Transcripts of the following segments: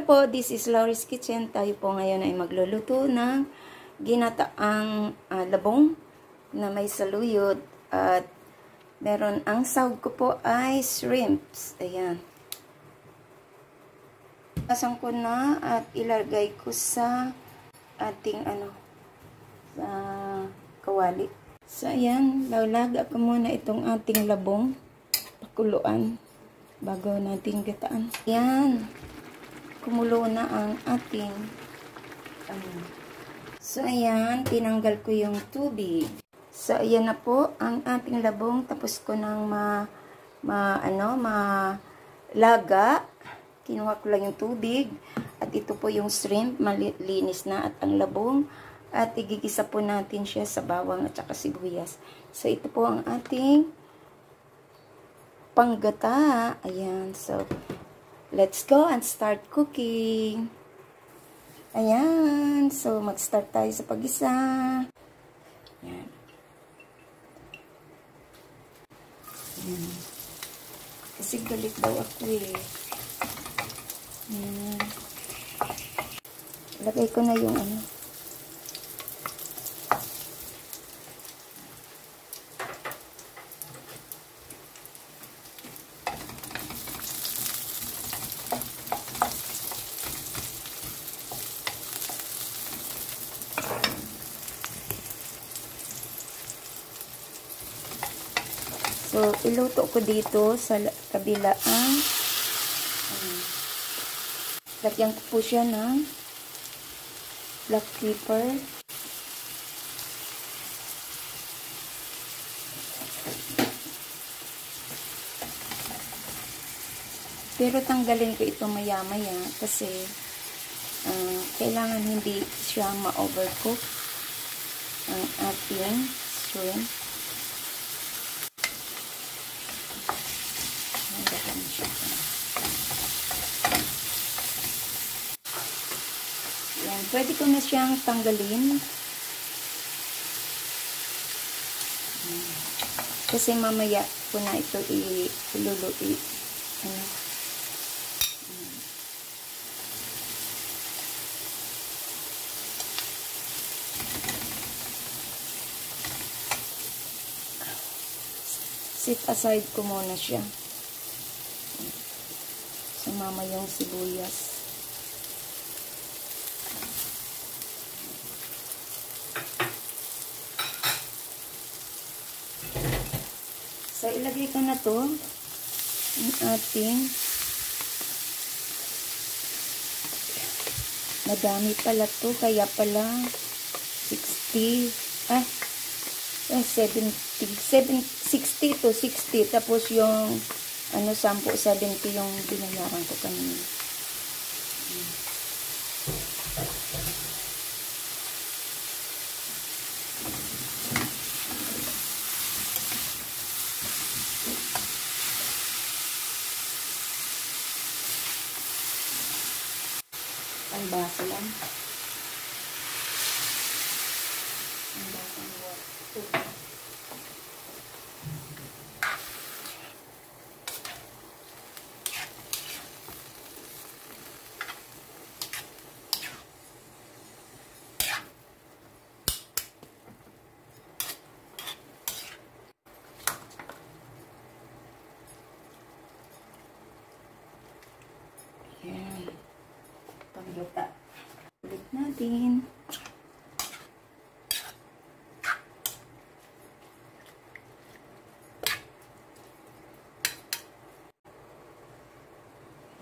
Hello po, this is Laurie's Kitchen. Tayo po ngayon ay magluluto ng ginataang labong na may saluyot. At meron, ang sahog ko po ay shrimps. Ayan. Pasang ko na at ilagay ko sa ating sa kawali. So ayan, lalaga ko muna itong ating labong pakuluan bago natin gataan. Ayan. Kumulo na ang ating so ayan, tinanggal ko yung tubig. So ayan na po ang ating labong, tapos ko nang malaga. Kinuha ko lang yung tubig at ito po yung shrimp, malinis na, at ang labong, at igigisa po natin siya sa bawang at saka sibuyas. So ito po ang ating panggata. Ayan, so let's go and start cooking. Ayan. So, mag-start tayo sa pag-isa. Ayan. Ayan. Kasi galit daw ako eh. Ayan. Lagay ko na yung So, iluto ko dito sa kabila ang lagyan ko po siya ng black pepper. Pero tanggalin ko ito maya-maya kasi kailangan hindi siya ma-overcook ang ating shrimp. Yan, pwede ko na siyang tanggalin. Kasi mamaya ko na ito iluluto. Set aside ko muna siya. Sumama yung sibuyas. So, ilagay ko na to ang ating madami pala to, kaya pala 60 60 to 60, tapos yung 10, 70 yung binayaran ko kanina. Ang baso lang. Ang baso ng water. Ayan. Pagluta. Ulit natin.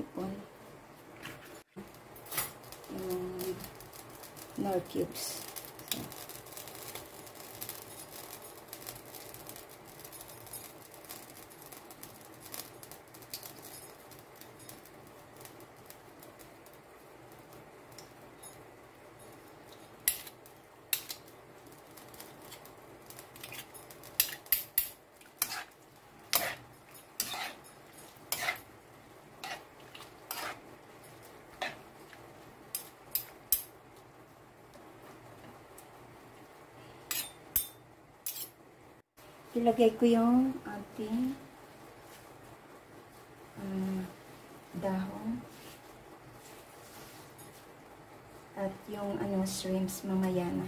Ipon. Yung nor cubes. So. Ilagay ko yung ating dahon. at yung ano, shrimps mamaya na.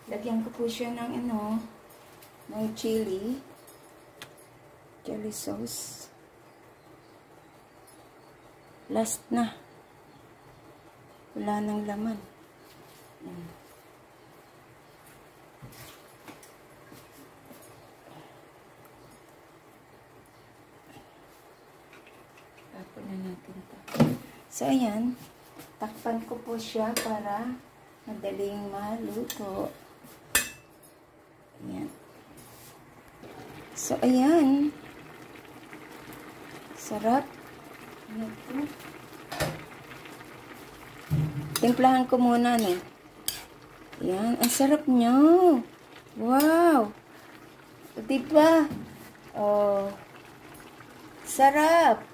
Lagyan ko po siya ng ano, ng chili sauce. Last na. Wala nang laman. Tapon na natin ito. So, ayan. Takpan ko po siya para madaling maluto. Ayan. So, ayan. Sarap. Ayan. Timplahan ko muna, no? Ayan. Ang sarap niya. Wow. Diba? Oh. Sarap.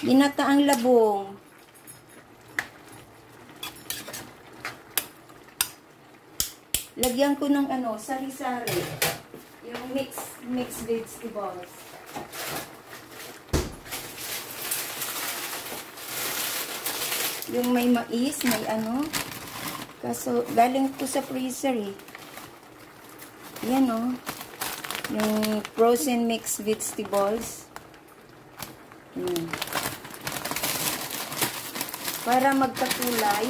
Ginataang labong. Lagyan ko ng ano, sari-sari. Yung mixed vegetables. Yung may mais, may ano. Kaso, galing ko sa freezer eh. Yan oh. Yung frozen mixed vegetables. Para magkakulay.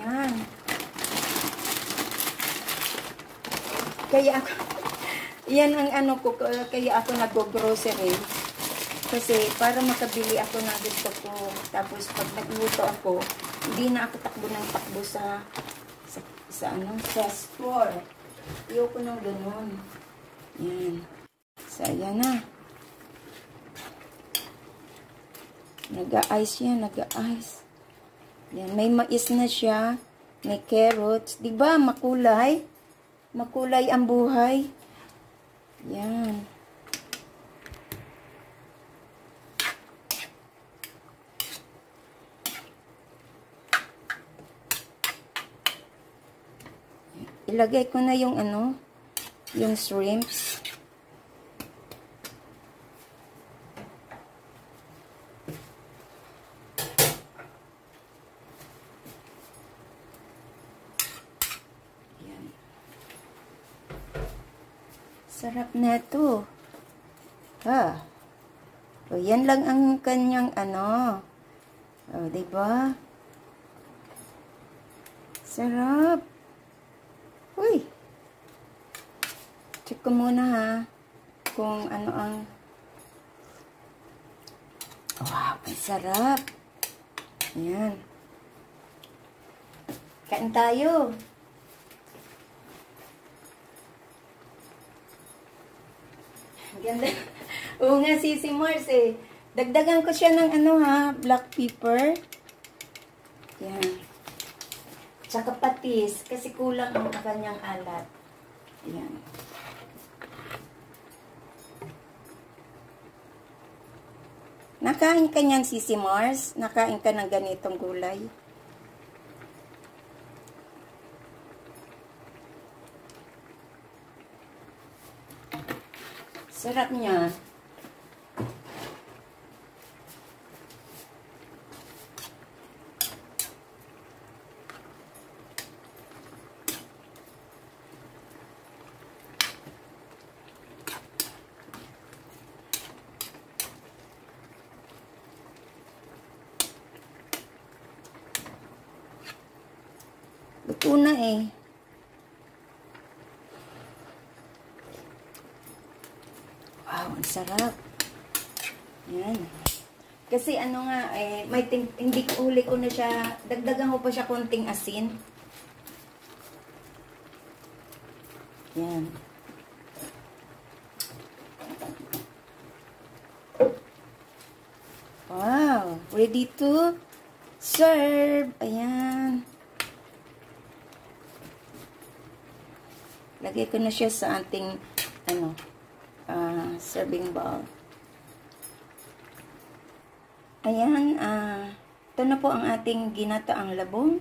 Yan. Kaya ako, yan ang ano ko, kaya ako nag-grocery. Kasi para makabili ako ng gusto ko. Tapos pag nagluto ako, hindi na ako takbo ng takbo sa store. Ayoko nang ganun. Yan. So, ayan na. Nag-a-ice yan, nag-a-ice. Yan, may mais na siya. May carrots. Diba, makulay? Makulay ang buhay. Yan. Ilagay ko na yung ano, yung shrimps. Sarap na ito. Ha. O, yan lang ang kanyang ano. O, diba? Sarap. Uy. Check ko muna ha. Kung ano ang... Wow, ang sarap. Ayan. Kain tayo. Ganda. Oo nga, Sisi Mars eh. Dagdagan ko siya ng ano ha, black pepper. Yan. Tsaka patis, kasi kulang ang kanyang alat. Yan. Nakain ka niyan, Sisi Mars? Nakain ka ng ganitong gulay? Sarap niya. luto na eh. Wow, ang sarap. Yan. Kasi ano nga, hindi ko uli ko na siya, dagdagan ko pa siya konting asin. Yan. Wow, ready to serve. Ayan. Lagay ko na siya sa ating, serving bowl. Ayan, ito na po ang ating ginataang labong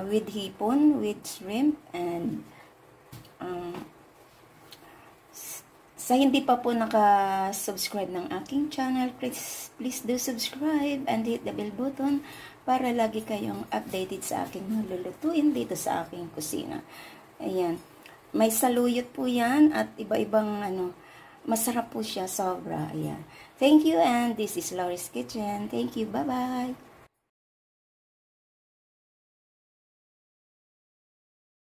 with hipon, with shrimp, and sa hindi pa po naka-subscribe ng aking channel, please do subscribe and hit the bell button para lagi kayong updated sa aking nilulutuin dito sa aking kusina. Ayan, may saluyot po yan at iba-ibang masarap po siya, sobra. Ayan. Thank you, and this is Laurie's Kitchen. Thank you. Bye-bye.